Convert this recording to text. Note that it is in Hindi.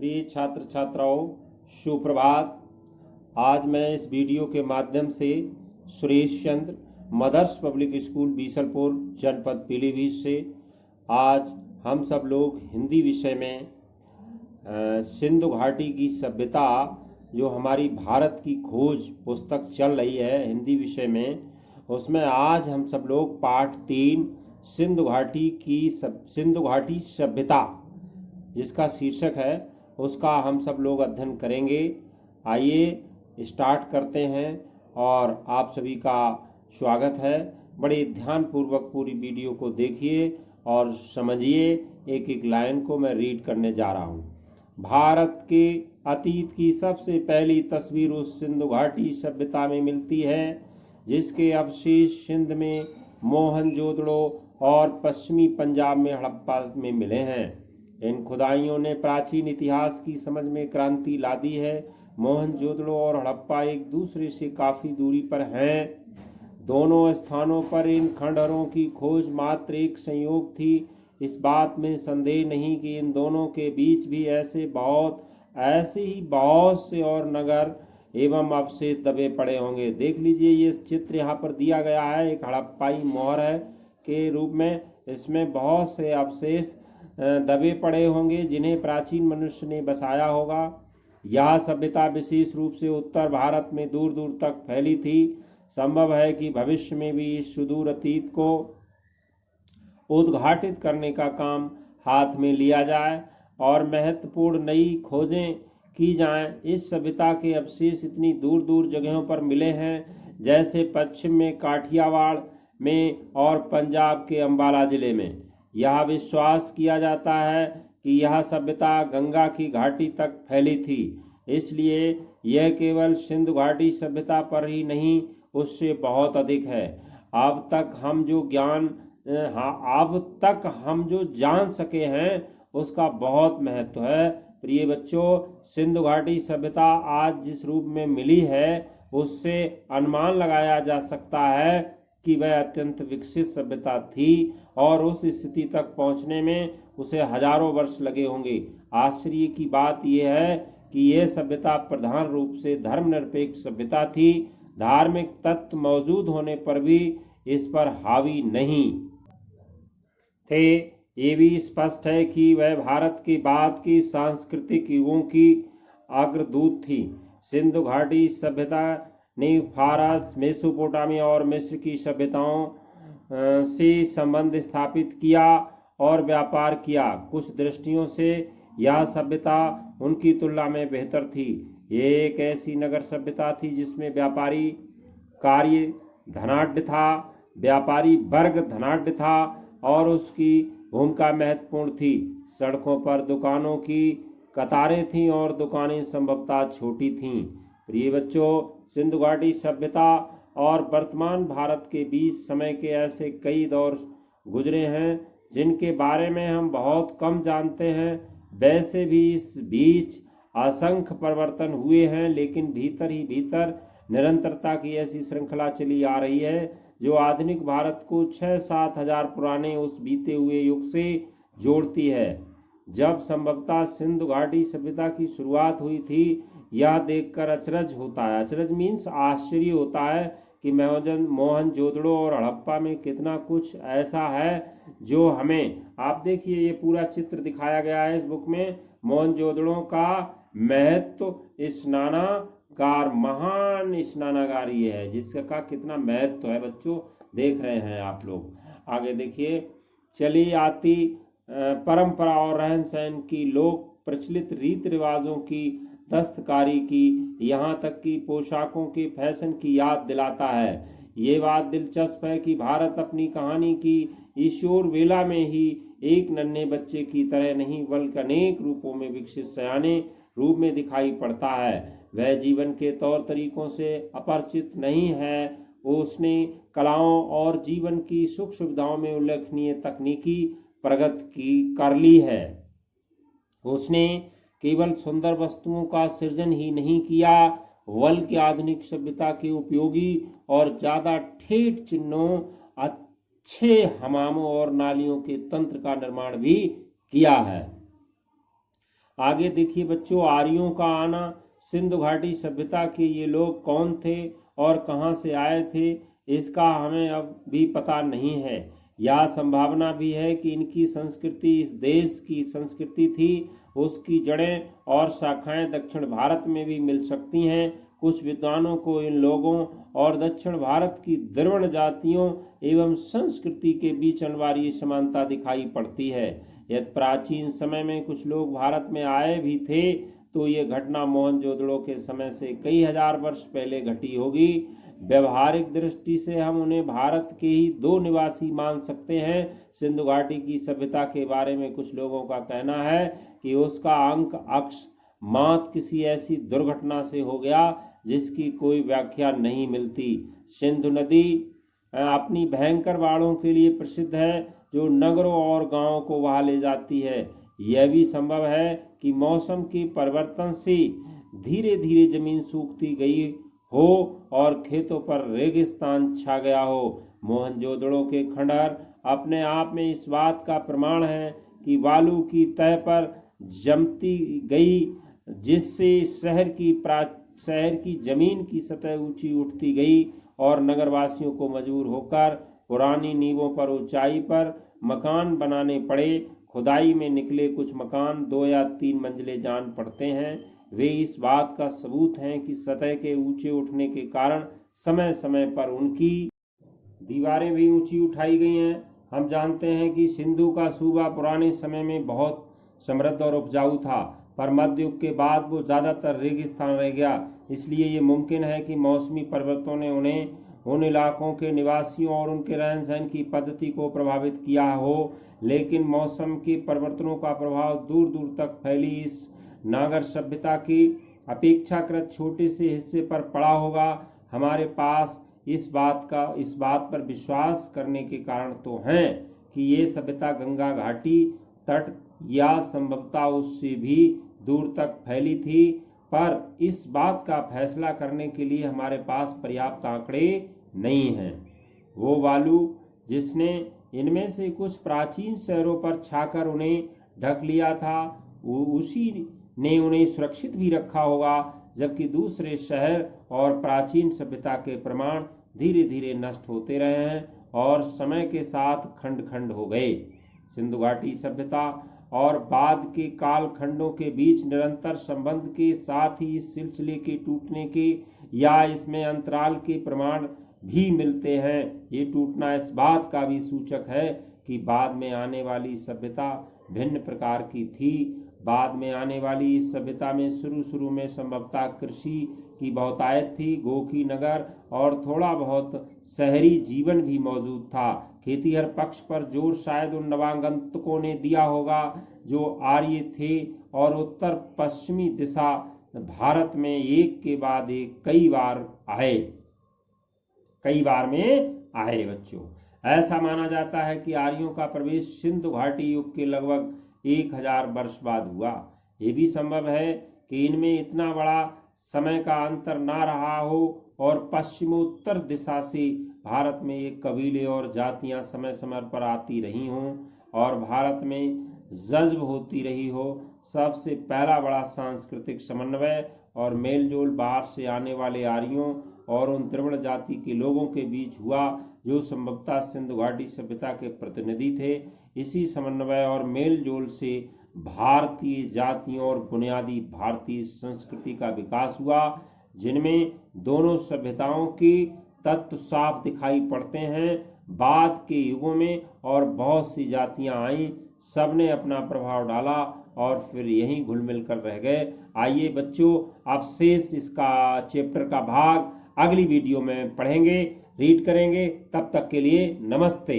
प्रिय छात्र छात्राओं, सुप्रभात। आज मैं इस वीडियो के माध्यम से Suresh Chandra, mother's public school Bisalpur, जनपद पीलीभीत से आज हम सब लोग हिंदी विषय में सिंधु घाटी की सभ्यता, जो हमारी भारत की खोज पुस्तक चल रही है हिंदी विषय में, उसमें आज हम सब लोग पाठ 3 सिंधु घाटी सभ्यता, जिसका शीर्षक है, उसका हम सब लोग अध्ययन करेंगे। आइए स्टार्ट करते हैं और आप सभी का स्वागत है। बड़े ध्यानपूर्वक पूरी वीडियो को देखिए और समझिए। एक एक लाइन को मैं रीड करने जा रहा हूँ। भारत के अतीत की सबसे पहली तस्वीर उस सिंधु घाटी सभ्यता में मिलती है जिसके अवशेष सिंध में मोहनजोदड़ो और पश्चिमी पंजाब में हड़प्पा में मिले हैं। इन खुदाइयों ने प्राचीन इतिहास की समझ में क्रांति ला दी है। मोहनजोदड़ो और हड़प्पा एक दूसरे से काफ़ी दूरी पर हैं। दोनों स्थानों पर इन खंडहरों की खोज मात्र एक संयोग थी। इस बात में संदेह नहीं कि इन दोनों के बीच भी ऐसे ही बहुत से और नगर एवं अवशेष दबे पड़े होंगे। देख लीजिए, ये चित्र यहाँ पर दिया गया है, एक हड़प्पाई मोहर है के रूप में। इसमें बहुत से अवशेष दबे पड़े होंगे जिन्हें प्राचीन मनुष्य ने बसाया होगा। यह सभ्यता विशेष रूप से उत्तर भारत में दूर दूर तक फैली थी। संभव है कि भविष्य में भी इस सुदूर अतीत को उद्घाटित करने का काम हाथ में लिया जाए और महत्वपूर्ण नई खोजें की जाएं। इस सभ्यता के अवशेष इतनी दूर दूर जगहों पर मिले हैं, जैसे पश्चिम में काठियावाड़ में और पंजाब के अंबाला जिले में। यह विश्वास किया जाता है कि यह सभ्यता गंगा की घाटी तक फैली थी, इसलिए यह केवल सिंधु घाटी सभ्यता पर ही नहीं, उससे बहुत अधिक है। अब तक हम जो जान सके हैं उसका बहुत महत्व है। प्रिय बच्चों, सिंधु घाटी सभ्यता आज जिस रूप में मिली है, उससे अनुमान लगाया जा सकता है कि वह अत्यंत विकसित सभ्यता थी और उस स्थिति तक पहुंचने में उसे हजारों वर्ष लगे होंगे। आश्चर्य की बात यह है कि यह सभ्यता प्रधान रूप से धर्मनिरपेक्ष सभ्यता थी। धार्मिक तत्व मौजूद होने पर भी इस पर हावी नहीं थे। ये भी स्पष्ट है कि वह भारत के बाद के सांस्कृतिक युगों की अग्रदूत थी। सिंधु घाटी सभ्यता ने फारस, मेसोपोटामिया और मिस्र की सभ्यताओं से संबंध स्थापित किया और व्यापार किया। कुछ दृष्टियों से यह सभ्यता उनकी तुलना में बेहतर थी। ये एक ऐसी नगर सभ्यता थी जिसमें व्यापारी वर्ग धनाढ्य था और उसकी भूमिका महत्वपूर्ण थी। सड़कों पर दुकानों की कतारें थीं और दुकानें संभवतः छोटी थीं। प्रिय बच्चों, सिंधु घाटी सभ्यता और वर्तमान भारत के बीच समय के ऐसे कई दौर गुजरे हैं जिनके बारे में हम बहुत कम जानते हैं। वैसे भी इस बीच असंख्य परिवर्तन हुए हैं, लेकिन भीतर ही भीतर निरंतरता की ऐसी श्रृंखला चली आ रही है जो आधुनिक भारत को 6-7 हजार पुराने उस बीते हुए युग से जोड़ती है, जब संभवतः सिंधु घाटी सभ्यता की शुरुआत हुई थी। यह देखकर अचरज होता है, अचरज मीन्स आश्चर्य होता है कि मोहनजोदड़ो और हड़प्पा में कितना कुछ ऐसा है जो हमें, आप देखिए ये पूरा चित्र दिखाया गया है इस बुक में। मोहनजोदड़ो का महत्व, महान स्नानागार ये है जिसका कितना महत्व है बच्चों, देख रहे हैं आप लोग। आगे देखिए, चली आती परंपरा और रहन सहन की, लोक प्रचलित रीति रिवाजों की, दस्तकारी की, यहाँ तक कि पोशाकों के फैशन की याद दिलाता है। ये बात दिलचस्प है कि भारत अपनी कहानी की ईश्वर वेला में ही एक नन्हे बच्चे की तरह नहीं, बल्कि अनेक रूपों में विकसित सयाने रूप में दिखाई पड़ता है। वह जीवन के तौर तरीकों से अपरिचित नहीं है। उसने कलाओं और जीवन की सुख सुविधाओं में उल्लेखनीय तकनीकी प्रगति कर ली है। उसने केवल सुंदर वस्तुओं का सृजन ही नहीं किया, बल्कि आधुनिक सभ्यता के उपयोगी और ज्यादा ठेठ चिन्हों, अच्छे हमामों और नालियों के तंत्र का निर्माण भी किया है। आगे देखिए बच्चों, आर्यों का आना। सिंधु घाटी सभ्यता के ये लोग कौन थे और कहाँ से आए थे, इसका हमें अब भी पता नहीं है। यह संभावना भी है कि इनकी संस्कृति इस देश की संस्कृति थी, उसकी जड़ें और शाखाएं दक्षिण भारत में भी मिल सकती हैं। कुछ विद्वानों को इन लोगों और दक्षिण भारत की द्रविड़ जातियों एवं संस्कृति के बीच अनिवार्य समानता दिखाई पड़ती है। यदि प्राचीन समय में कुछ लोग भारत में आए भी थे, तो ये घटना मोहनजोदड़ो के समय से कई हजार वर्ष पहले घटी होगी। व्यवहारिक दृष्टि से हम उन्हें भारत के ही दो निवासी मान सकते हैं। सिंधु घाटी की सभ्यता के बारे में कुछ लोगों का कहना है कि उसका अंक अक्ष मात किसी ऐसी दुर्घटना से हो गया जिसकी कोई व्याख्या नहीं मिलती। सिंधु नदी अपनी भयंकर बाढ़ों के लिए प्रसिद्ध है, जो नगरों और गांवों को वहा ले जाती है। यह भी संभव है कि मौसम के परिवर्तन से धीरे धीरे जमीन सूखती गई हो और खेतों पर रेगिस्तान छा गया हो। मोहनजोदड़ो के खंडहर अपने आप में इस बात का प्रमाण है कि बालू की तह पर जमती गई, जिससे शहर की जमीन की सतह ऊंची उठती गई और नगरवासियों को मजबूर होकर पुरानी नींवों पर ऊंचाई पर मकान बनाने पड़े। खुदाई में निकले कुछ मकान 2 या 3 मंजिले जान पड़ते हैं। वे इस बात का सबूत हैं कि सतह के ऊंचे उठने के कारण समय समय पर उनकी दीवारें भी ऊंची उठाई गई हैं। हम जानते हैं कि सिंधु का सूबा पुराने समय में बहुत समृद्ध और उपजाऊ था, पर मध्य युग के बाद वो ज़्यादातर रेगिस्तान रह गया। इसलिए ये मुमकिन है कि मौसमी परिवर्तनों ने उन इलाकों के निवासियों और उनके रहन सहन की पद्धति को प्रभावित किया हो, लेकिन मौसम के परिवर्तनों का प्रभाव दूर दूर तक फैली इस नागर सभ्यता के अपेक्षाकृत छोटे से हिस्से पर पड़ा होगा। हमारे पास इस बात पर विश्वास करने के कारण तो हैं कि ये सभ्यता गंगा घाटी तट या संभवतः उससे भी दूर तक फैली थी, पर इस बात का फैसला करने के लिए हमारे पास पर्याप्त आंकड़े नहीं हैं। वो बालू जिसने इनमें से कुछ प्राचीन शहरों पर छाकर उन्हें ढक लिया था, उसी ने उन्हें सुरक्षित भी रखा होगा, जबकि दूसरे शहर और प्राचीन सभ्यता के प्रमाण धीरे धीरे नष्ट होते रहे हैं और समय के साथ खंड खंड हो गए। सिंधु घाटी सभ्यता और बाद के काल खंडों के बीच निरंतर संबंध के साथ ही इस सिलसिले के टूटने के या इसमें अंतराल के प्रमाण भी मिलते हैं। ये टूटना इस बात का भी सूचक है कि बाद में आने वाली सभ्यता भिन्न प्रकार की थी। बाद में आने वाली इस सभ्यता में शुरू में संभवतः कृषि की बहुतायत थी, गोकी नगर और थोड़ा बहुत शहरी जीवन भी मौजूद था। खेतीहर पक्ष पर जोर शायद उन नवागंतुकों ने दिया होगा जो आर्य थे और उत्तर पश्चिमी दिशा भारत में एक के बाद एक कई बार में आए। बच्चों, ऐसा माना जाता है कि आर्यों का प्रवेश सिंधु घाटी युग के लगभग 1000 वर्ष बाद हुआ। ये भी संभव है कि इनमें इतना बड़ा समय का अंतर ना रहा हो और पश्चिमोत्तर दिशा से भारत में एक कबीले और जातियां समय समय पर आती रही हों और भारत में जज्ब होती रही हो। सबसे पहला बड़ा सांस्कृतिक समन्वय और मेलजोल बाहर से आने वाले आर्यों और उन द्रविड़ जाति के लोगों के बीच हुआ, जो संभवतः सिंधु घाटी सभ्यता के प्रतिनिधि थे। इसी समन्वय और मेलजोल से भारतीय जातियों और बुनियादी भारतीय संस्कृति का विकास हुआ, जिनमें दोनों सभ्यताओं के तत्व साफ दिखाई पड़ते हैं। बाद के युगों में और बहुत सी जातियां आईं, सबने अपना प्रभाव डाला और फिर यहीं घुल मिल कर रह गए। आइए बच्चों, अब शेष इसका चैप्टर का भाग अगली वीडियो में पढ़ेंगे, रीड करेंगे। तब तक के लिए नमस्ते।